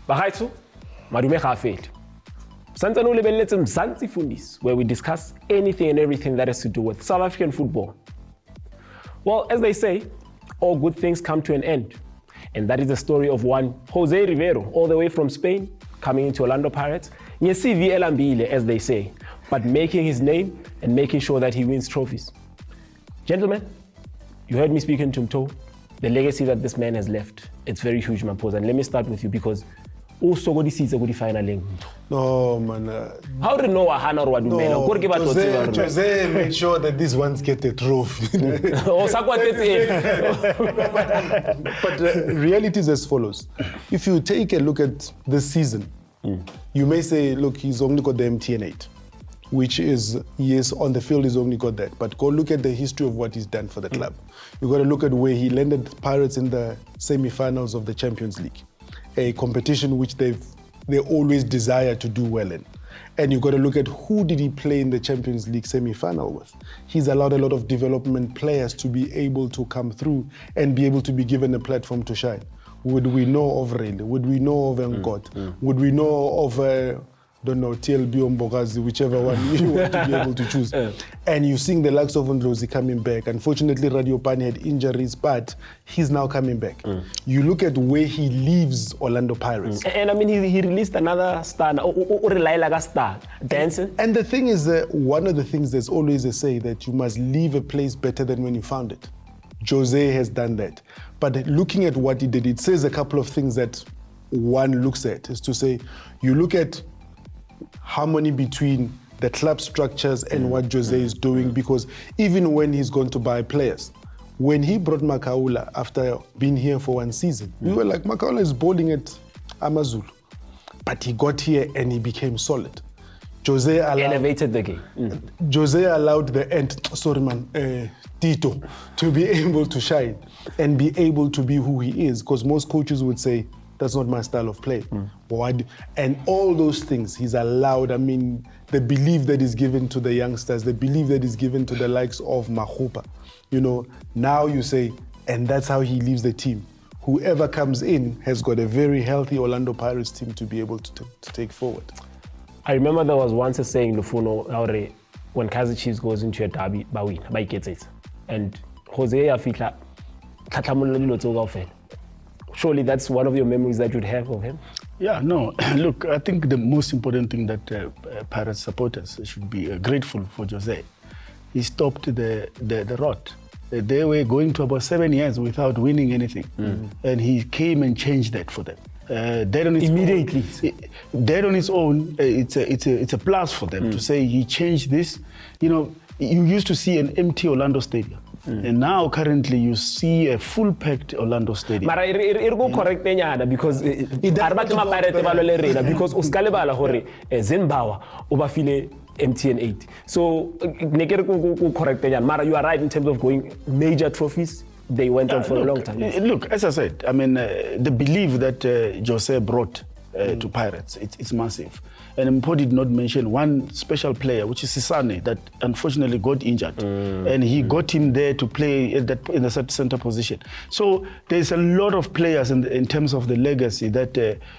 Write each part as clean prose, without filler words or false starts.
Bagaitsu, madume ga fete. Santano lebeletse Mzansi Fundiz, where we discuss anything and everything that has to do with South African football. Well, as they say, all good things come to an end. And that is the story of one Jose Riveiro, all the way from Spain, coming into Orlando Pirates. Nye CV elambile, as they say, but making his name and making sure that he wins trophies. Gentlemen, you heard me speaking to Mto. The legacy that this man has left, it's very huge, Mampose. And let me start with you because also go this season, go the final. No, man. How do you know Hana or No, Jose made sure that these ones get a trophy. But the reality is as follows. If you take a look at this season, you may say, look, he's only got the MTN 8, which is, yes, on the field he's only got that. But go look at the history of what he's done for the club. You've got to look at where he landed Pirates in the semi-finals of the Champions League, a competition which they always desire to do well in. And you've got to look at who did he play in the Champions League semi-final with. He's allowed a lot of development players to be able to come through and be able to be given a platform to shine. Would we know of Rayleigh? Would we know of Nkot? Would we know of, don't know, TLB or Mbogazi, whichever one you want to be able to choose. And you're seeing the likes of Ndlozi coming back. Unfortunately, Radio Pani had injuries, but he's now coming back. You look at where he leaves Orlando Pirates. And I mean, he released another star, or like a star, dancing. And the thing is that one of the things there's always a say that you must leave a place better than when you found it. Jose has done that. But looking at what he did, it says a couple of things that one looks at, is to say, you look at harmony between the club structures and what Jose is doing, because even when he's going to buy players, when he brought Makaula after being here for one season, we were like, Makaula is bowling at Amazulu. But he got here and he became solid. Jose elevated the game. Jose allowed Tito to be able to shine and be able to be who he is, because most coaches would say, that's not my style of play. And all those things he's allowed. I mean, the belief that is given to the youngsters, the belief that is given to the likes of Mahupa. You know, now you say, and that's how he leaves the team. Whoever comes in has got a very healthy Orlando Pirates team to be able to take forward. I remember there was once a saying, Lufuno, when Kaizer Chiefs goes into a derby, by gets it. And Jose Afitla, surely that's one of your memories that you'd have of him? Yeah, no. Look, I think the most important thing that Pirates supporters should be grateful for Jose. He stopped the rot. They were going to about 7 years without winning anything. And he came and changed that for them. Dead on its immediately. Dead on its own, it's a plus for them to say he changed this. You know, you used to see an empty Orlando stadium. And now currently you see a full-packed Orlando stadium. Mara go correct because because uskalebala hore Zenbawa ubafile MTN 8. So go correct Mara, you are right in terms of going major trophies. They went on for a long time. Look, as I said, I mean, the belief that Jose brought to Pirates, it's massive. And Mpo did not mention one special player, which is Sisane, that unfortunately got injured. And he got him there to play in the center position. So there's a lot of players in terms of the legacy that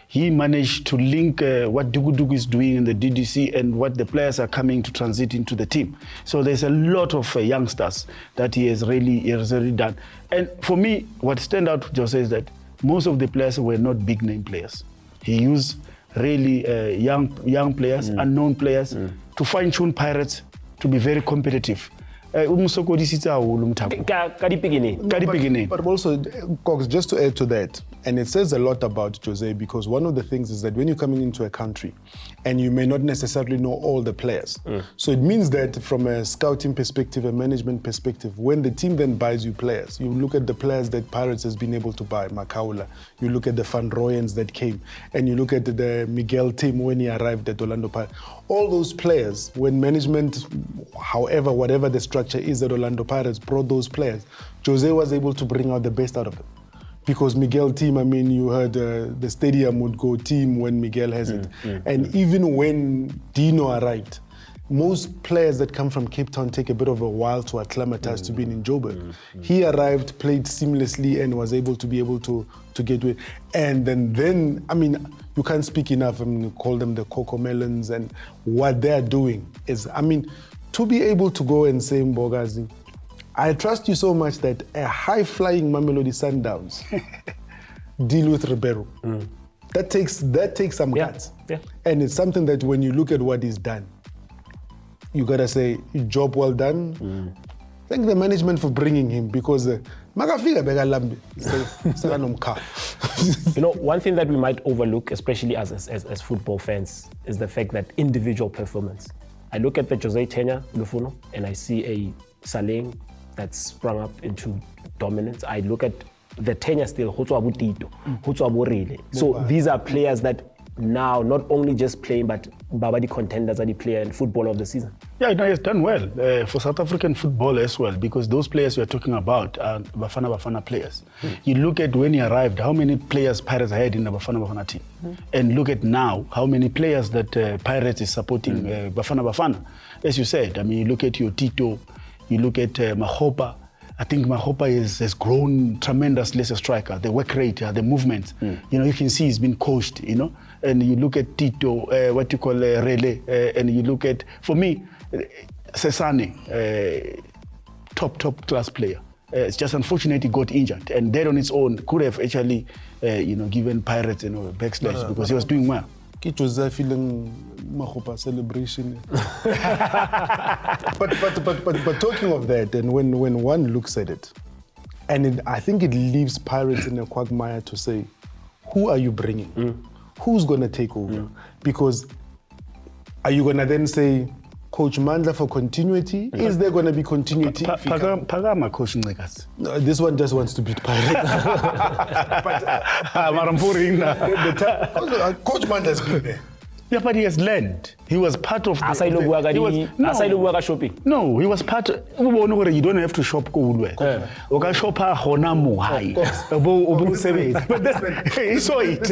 he managed to link what Dugu is doing in the DDC and what the players are coming to transit into the team. So there's a lot of youngsters that he has really done. And for me, what stands out, Jose, is that most of the players were not big name players. He used really young players, unknown players, to fine-tune Pirates to be very competitive. But also, Cox, just to add to that, and it says a lot about Jose, because one of the things is that when you're coming into a country and you may not necessarily know all the players. So it means that from a scouting perspective, a management perspective, when the team then buys you players, you look at the players that Pirates has been able to buy, Makaula, you look at the Van Rooyens that came, and you look at the Miguel team when he arrived at Orlando Pirates. All those players, when management, however, whatever the structure is at Orlando Pirates, brought those players, Jose was able to bring out the best out of them. Because Miguel team, I mean, you heard the stadium would go team when Miguel has it. And even when Dino arrived, most players that come from Cape Town take a bit of a while to acclimatize to being in Joburg. He arrived, played seamlessly, and was able to get with. And then I mean, you can't speak enough. I mean, call them the Coco Melons, and what they're doing is, I mean, to be able to go and say, Mbogazi, I trust you so much that a high-flying Mamelodi Sundowns deal with Riveiro. That takes some guts. Yeah. And it's something that when you look at what he's done, you gotta say, job well done. Thank the management for bringing him, because You know, one thing that we might overlook, especially as football fans, is the fact that individual performance. I look at the Jose tenure, Lufuno, and I see a Saleng that's sprung up into dominance. I look at the tenure still, so these are players that now not only just playing, but Babadi contenders are the player and football of the season. Yeah, no, he's done well for South African football as well, because those players we are talking about are Bafana players. You look at when he arrived, how many players Pirates had in the Bafana team, and look at now how many players that Pirates is supporting Bafana. As you said, I mean, you look at your Tito, you look at Mahopa. I think Mahopa has grown tremendously as a striker. The work rate, the movement, you know, you can see he's been coached, you know. And you look at Tito, what you call Rele, and you look at, for me, Sesane, top class player. It's just unfortunate he got injured, and that on its own could have actually, given Pirates, a backslash, because he was doing well. It was a feeling Mahopa celebration. but talking of that, and when one looks at it, and I think it leaves Pirates in a quagmire to say, who are you bringing? Who's going to take over? Because are you going to then say, Coach Mandla for continuity? Is there going to be continuity? Pagama Coach Nnekas. No, this one just wants to beat Pirates. Coach Mandla has been there. Yeah, but he has learned. He was part of shopping. No, he was part of, you don't have to shop Goodway. Okay, shop hona mo high. But he saw it.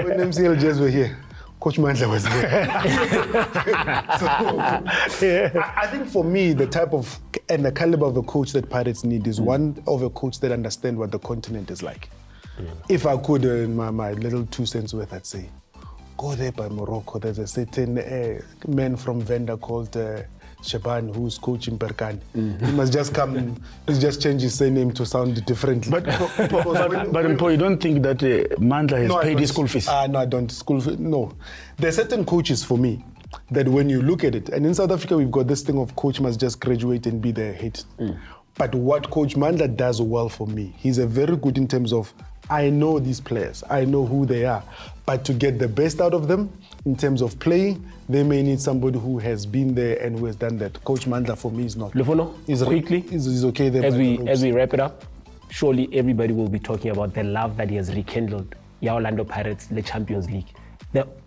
When MCL just were here, Coach Mandla was there. I think for me, the type of and the caliber of a coach that Pirates need is one of a coach that understands what the continent is like. If I could, in my little 2 cents worth, I'd say, go there by Morocco. There's a certain man from Venda called Shaban who's coaching Berkane. He must just come, let's just change his name to sound differently. But you don't think that Mandla has paid his school fees? No, I don't. School fees, no. There are certain coaches for me that when you look at it, and in South Africa we've got this thing of coach must just graduate and be the head. But what Coach Mandla does well for me, he's a very good in terms of, I know these players, I know who they are, but to get the best out of them in terms of playing, they may need somebody who has been there and who has done that. Coach Mandla for me is not. Lufuno, quickly, is okay there. As we wrap it up, surely everybody will be talking about the love that he has rekindled. Orlando Pirates, the Champions League.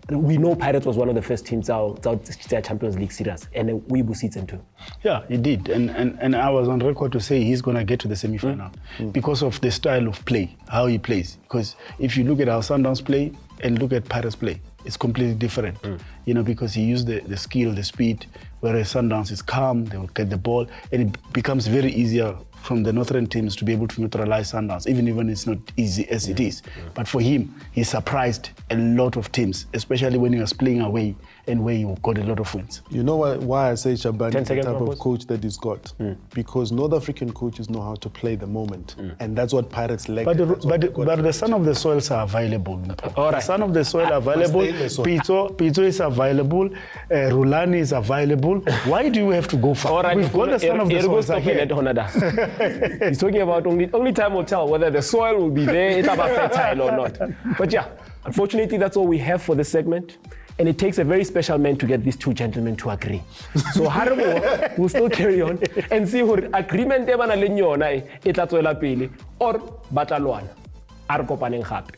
We know Pirates was one of the first teams out the Champions League series, and we will see them too. Yeah, he did, and I was on record to say he's going to get to the semi-final because of the style of play, how he plays. Because if you look at how Sundowns play and look at Pirates play, it's completely different. Because he used the skill, the speed, whereas Sundowns is calm, they will get the ball, and it becomes very easier from the northern teams to be able to neutralize Sundowns, even when it's not easy as it is. But for him, he surprised a lot of teams, especially when he was playing away and where he got a lot of wins. You know why I say Shaban is the type of coach that he's got? Because North African coaches know how to play the moment, and that's what Pirates lack. But the son of the soils are available. All right. The son of the soil are available. Pito is available. Rulani is available. Why do you have to go far? All right. We've got the son of the soils here. He's talking about only time will tell whether the soil will be there, it's about fertile or not. But yeah, unfortunately, that's all we have for this segment. And it takes a very special man to get these two gentlemen to agree. So Harbo will still carry on and see who agreement e ba na le yona e tla tswela pele or batalwana a re kopaneng gape.